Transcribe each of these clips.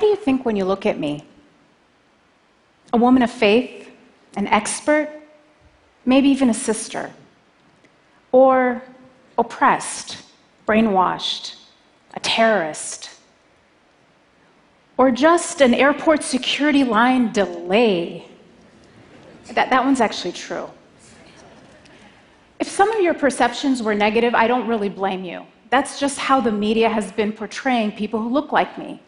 What do you think when you look at me? A woman of faith, an expert, maybe even a sister, or oppressed, brainwashed, a terrorist, or just an airport security line delay. That one's actually true. If some of your perceptions were negative, I don't really blame you. That's just how the media has been portraying people who look like me.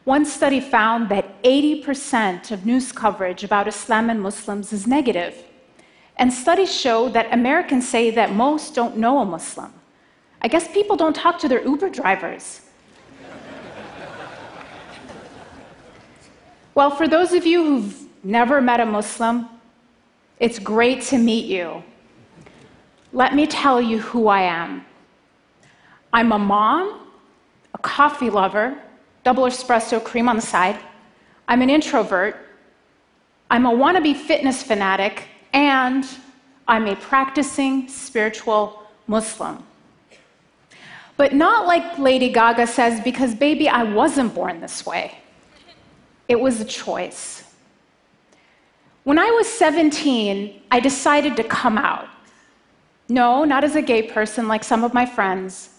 One study found that 80% of news coverage about Islam and Muslims is negative. And studies show that Americans say that most don't know a Muslim. I guess people don't talk to their Uber drivers. Well, for those of you who've never met a Muslim, it's great to meet you. Let me tell you who I am. I'm a mom, a coffee lover, double espresso, cream on the side. I'm an introvert. I'm a wannabe fitness fanatic, and I'm a practicing spiritual Muslim. But not like Lady Gaga says, because baby, I wasn't born this way. It was a choice. When I was 17, I decided to come out. No, not as a gay person like some of my friends,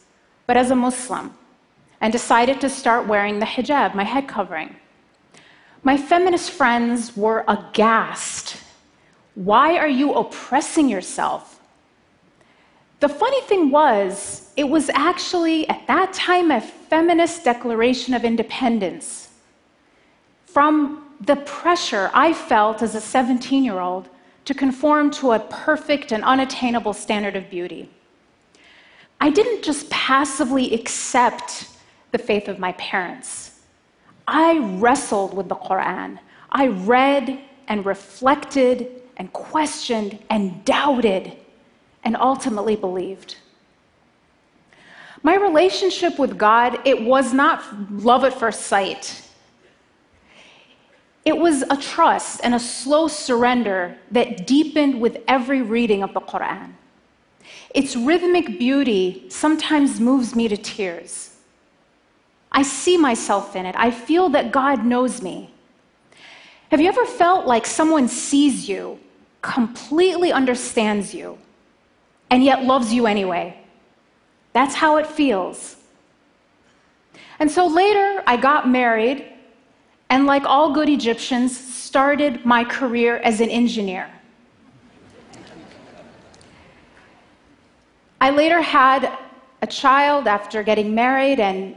but as a Muslim, and decided to start wearing the hijab, my head covering. My feminist friends were aghast. Why are you oppressing yourself? The funny thing was, it was actually, at that time, a feminist declaration of independence from the pressure I felt as a 17-year-old to conform to a perfect and unattainable standard of beauty. I didn't just passively accept the faith of my parents. I wrestled with the Quran. I read and reflected and questioned and doubted and ultimately believed. My relationship with God, it was not love at first sight. It was a trust and a slow surrender that deepened with every reading of the Quran. Its rhythmic beauty sometimes moves me to tears. I see myself in it. I feel that God knows me. Have you ever felt like someone sees you, completely understands you, and yet loves you anyway? That's how it feels. And so later, I got married, and like all good Egyptians, started my career as an engineer. I later had a child after getting married, and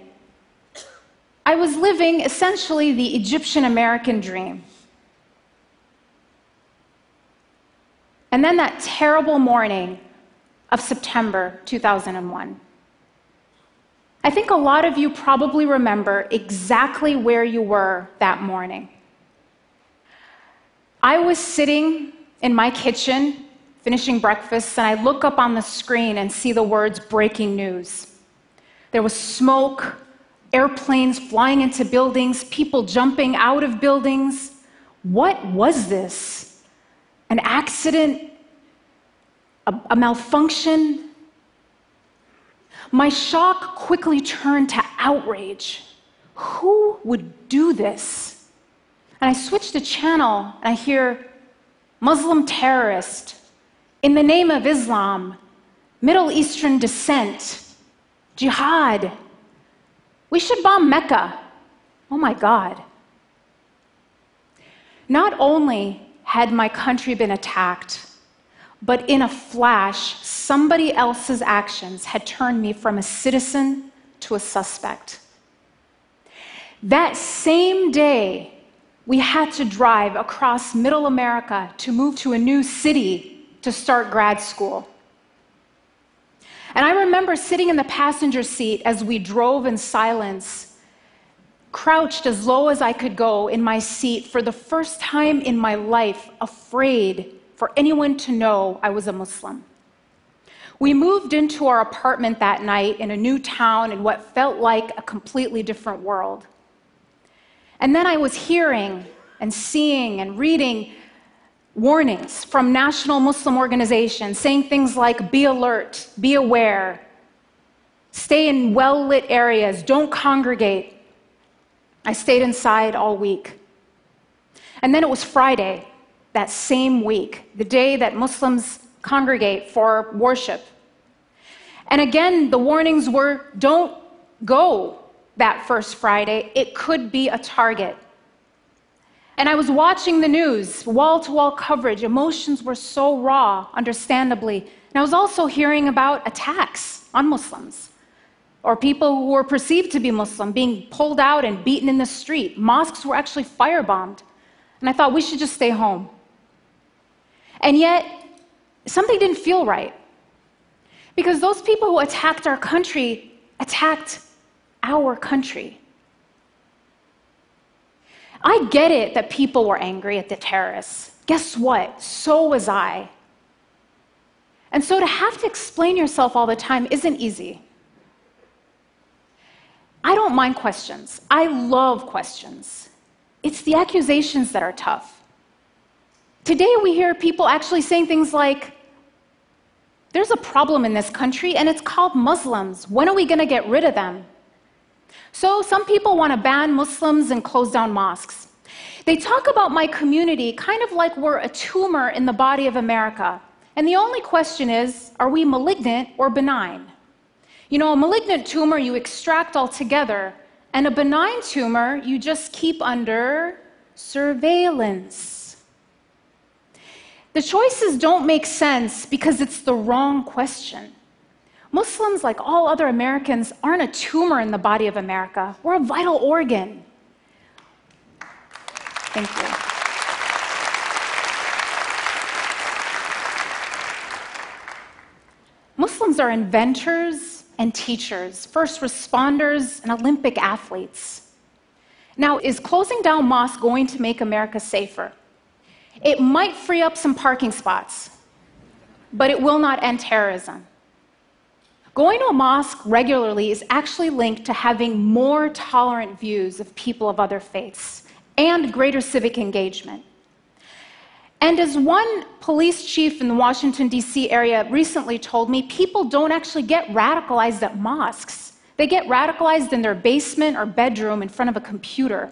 I was living essentially the Egyptian-American dream. And then that terrible morning of September 2001. I think a lot of you probably remember exactly where you were that morning. I was sitting in my kitchen, finishing breakfast, and I look up on the screen and see the words breaking news. There was smoke, airplanes flying into buildings, people jumping out of buildings. What was this? An accident? A malfunction? My shock quickly turned to outrage. Who would do this? And I switched the channel and I hear Muslim terrorist, in the name of Islam, Middle Eastern descent, jihad. We should bomb Mecca. Oh my God. Not only had my country been attacked, but in a flash, somebody else's actions had turned me from a citizen to a suspect. That same day, we had to drive across Middle America to move to a new city to start grad school. And I remember sitting in the passenger seat as we drove in silence, crouched as low as I could go in my seat for the first time in my life, afraid for anyone to know I was a Muslim. We moved into our apartment that night in a new town in what felt like a completely different world. And then I was hearing and seeing and reading warnings from national Muslim organizations saying things like, be alert, be aware, stay in well-lit areas, don't congregate. I stayed inside all week. And then it was Friday, that same week, the day that Muslims congregate for worship. And again, the warnings were, don't go that first Friday. It could be a target. And I was watching the news, wall-to-wall coverage. Emotions were so raw, understandably. And I was also hearing about attacks on Muslims, or people who were perceived to be Muslim being pulled out and beaten in the street. Mosques were actually firebombed. And I thought, we should just stay home. And yet, something didn't feel right. Because those people who attacked our country attacked our country. I get it that people were angry at the terrorists. Guess what? So was I. And so to have to explain yourself all the time isn't easy. I don't mind questions. I love questions. It's the accusations that are tough. Today we hear people actually saying things like, there's a problem in this country and it's called Muslims. When are we going to get rid of them? So some people want to ban Muslims and close down mosques. They talk about my community kind of like we're a tumor in the body of America. And the only question is, are we malignant or benign? You know, a malignant tumor you extract altogether, and a benign tumor you just keep under surveillance. The choices don't make sense because it's the wrong question. Muslims, like all other Americans, aren't a tumor in the body of America. We're a vital organ. Thank you. Muslims are inventors and teachers, first responders and Olympic athletes. Now, is closing down mosques going to make America safer? It might free up some parking spots, but it will not end terrorism. Going to a mosque regularly is actually linked to having more tolerant views of people of other faiths and greater civic engagement. And as one police chief in the Washington, D.C. area recently told me, people don't actually get radicalized at mosques. They get radicalized in their basement or bedroom in front of a computer.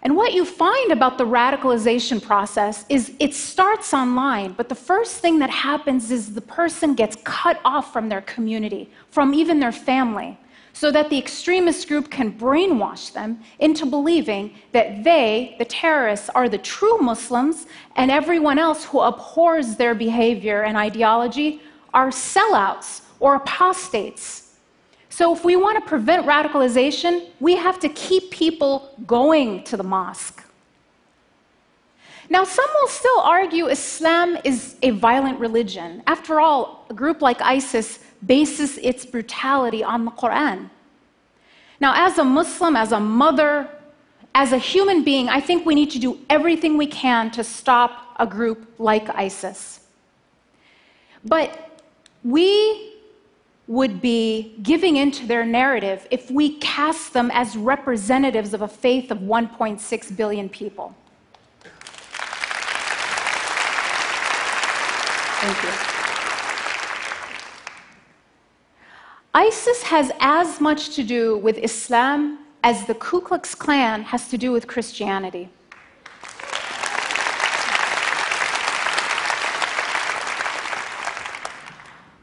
And what you find about the radicalization process is it starts online, but the first thing that happens is the person gets cut off from their community, from even their family, so that the extremist group can brainwash them into believing that they, the terrorists, are the true Muslims, and everyone else who abhors their behavior and ideology are sellouts or apostates. So if we want to prevent radicalization, we have to keep people going to the mosque. Now, some will still argue Islam is a violent religion. After all, a group like ISIS bases its brutality on the Quran. Now, as a Muslim, as a mother, as a human being, I think we need to do everything we can to stop a group like ISIS. But we would be giving into their narrative if we cast them as representatives of a faith of 1.6 billion people. Thank you. ISIS has as much to do with Islam as the Ku Klux Klan has to do with Christianity.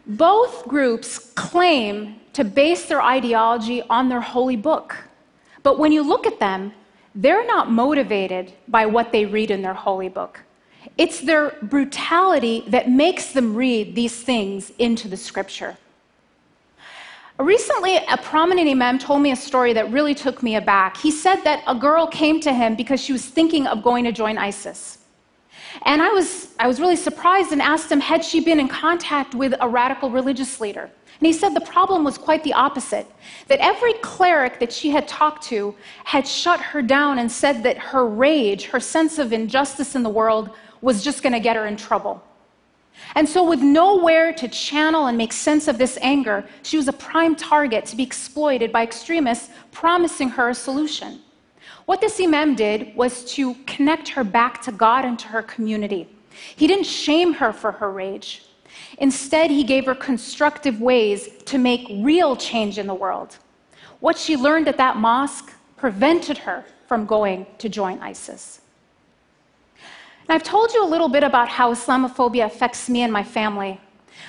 Both groups claim to base their ideology on their holy book. But when you look at them, they're not motivated by what they read in their holy book. It's their brutality that makes them read these things into the scripture. Recently, a prominent imam told me a story that really took me aback. He said that a girl came to him because she was thinking of going to join ISIS. And I was really surprised and asked him, had she been in contact with a radical religious leader? And he said the problem was quite the opposite, that every cleric that she had talked to had shut her down and said that her rage, her sense of injustice in the world, was just going to get her in trouble. And so with nowhere to channel and make sense of this anger, she was a prime target to be exploited by extremists promising her a solution. What this imam did was to connect her back to God and to her community. He didn't shame her for her rage. Instead, he gave her constructive ways to make real change in the world. What she learned at that mosque prevented her from going to join ISIS. And I've told you a little bit about how Islamophobia affects me and my family,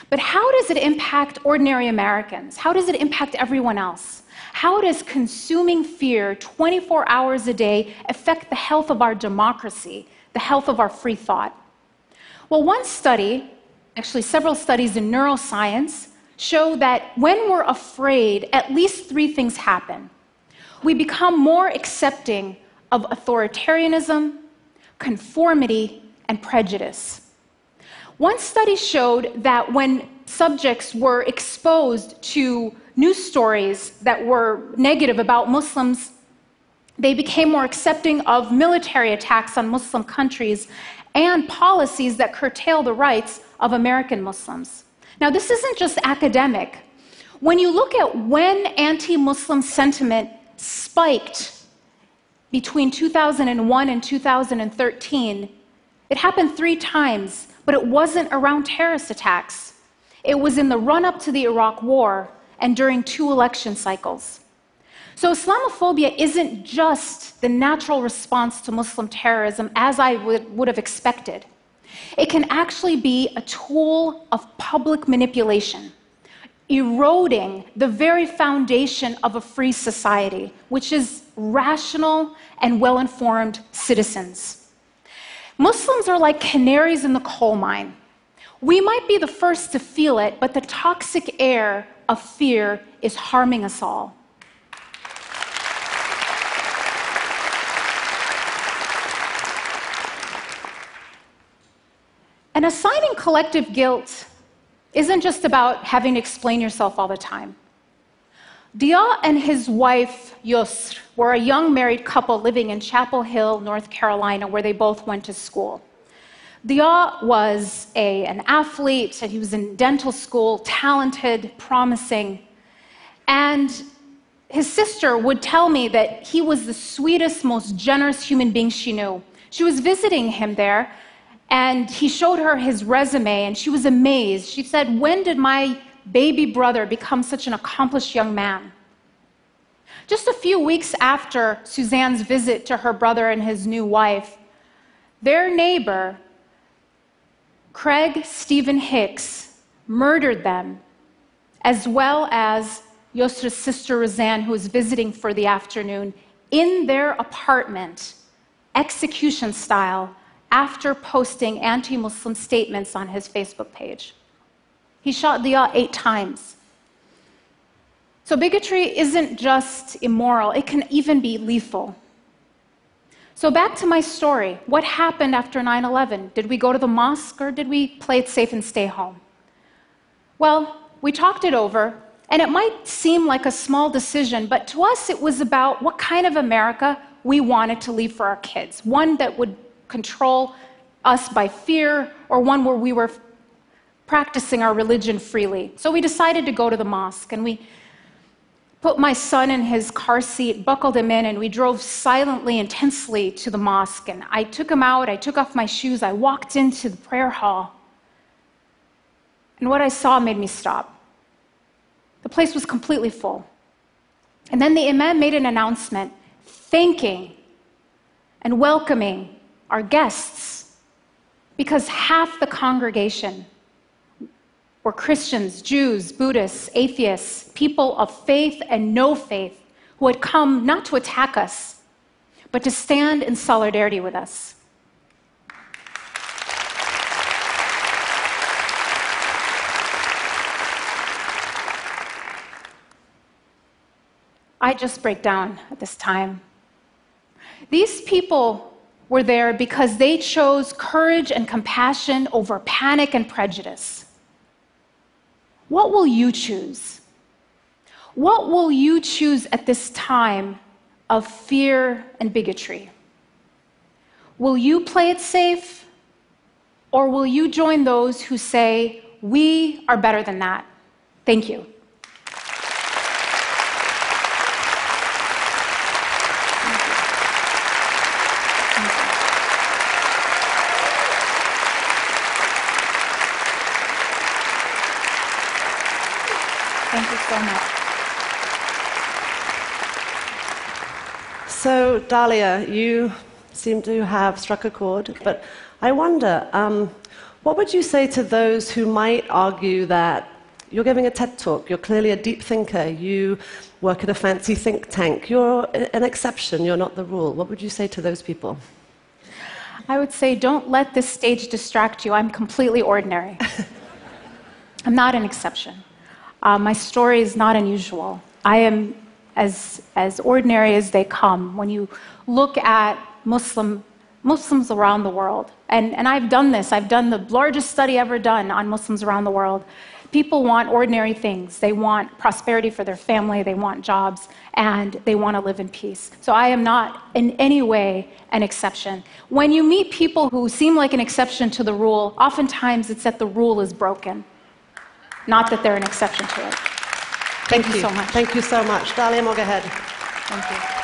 but how does it impact ordinary Americans? How does it impact everyone else? How does consuming fear 24 hours a day affect the health of our democracy, the health of our free thought? Well, one study, actually several studies in neuroscience, show that when we're afraid, at least 3 things happen. We become more accepting of authoritarianism, conformity, and prejudice. One study showed that when subjects were exposed to news stories that were negative about Muslims, they became more accepting of military attacks on Muslim countries and policies that curtail the rights of American Muslims. Now, this isn't just academic. When you look at when anti-Muslim sentiment spiked between 2001 and 2013, it happened 3 times, but it wasn't around terrorist attacks. It was in the run-up to the Iraq War and during 2 election cycles. So Islamophobia isn't just the natural response to Muslim terrorism as I would have expected. It can actually be a tool of public manipulation, eroding the very foundation of a free society, which is rational and well-informed citizens. Muslims are like canaries in the coal mine. We might be the first to feel it, but the toxic air of fear is harming us all. And assigning collective guilt isn't just about having to explain yourself all the time. Dia and his wife, Yusr, were a young married couple living in Chapel Hill, North Carolina, where they both went to school. Dia was an athlete, and he was in dental school, talented, promising. And his sister would tell me that he was the sweetest, most generous human being she knew. She was visiting him there, and he showed her his resume, and she was amazed. She said, "When did my baby brother become such an accomplished young man?" Just a few weeks after Suzanne's visit to her brother and his new wife, their neighbor, Craig Stephen Hicks, murdered them, as well as Yusra's sister Roseanne, who was visiting for the afternoon, in their apartment, execution style, after posting anti-Muslim statements on his Facebook page. He shot Dia 8 times. So bigotry isn't just immoral, it can even be lethal. So back to my story. What happened after 9/11? Did we go to the mosque or did we play it safe and stay home? Well, we talked it over, and it might seem like a small decision, but to us it was about what kind of America we wanted to leave for our kids. One that would control us by fear, or one where we were practicing our religion freely. So we decided to go to the mosque, and we put my son in his car seat, buckled him in, and we drove silently and tensely to the mosque. And I took him out, I took off my shoes, I walked into the prayer hall. And what I saw made me stop. The place was completely full. And then the imam made an announcement thanking and welcoming our guests, because half the congregation were Christians, Jews, Buddhists, atheists, people of faith and no faith, who had come not to attack us, but to stand in solidarity with us. I just break down at this time. These people were there because they chose courage and compassion over panic and prejudice. What will you choose? What will you choose at this time of fear and bigotry? Will you play it safe, or will you join those who say, we are better than that? Thank you. Thank you so much. So, Dahlia, you seem to have struck a chord, but I wonder, what would you say to those who might argue that you're giving a TED talk, you're clearly a deep thinker, you work at a fancy think tank, you're an exception, you're not the rule? What would you say to those people? I would say, don't let this stage distract you. I'm completely ordinary. I'm not an exception. My story is not unusual. I am as ordinary as they come. When you look at Muslims around the world, and I've done this, I've done the largest study ever done on Muslims around the world. People want ordinary things. They want prosperity for their family, they want jobs, and they want to live in peace. So I am not in any way an exception. When you meet people who seem like an exception to the rule, oftentimes it's that the rule is broken, not that they're an exception to it. Thank you so much. Thank you so much. Dahlia, go ahead. Thank you.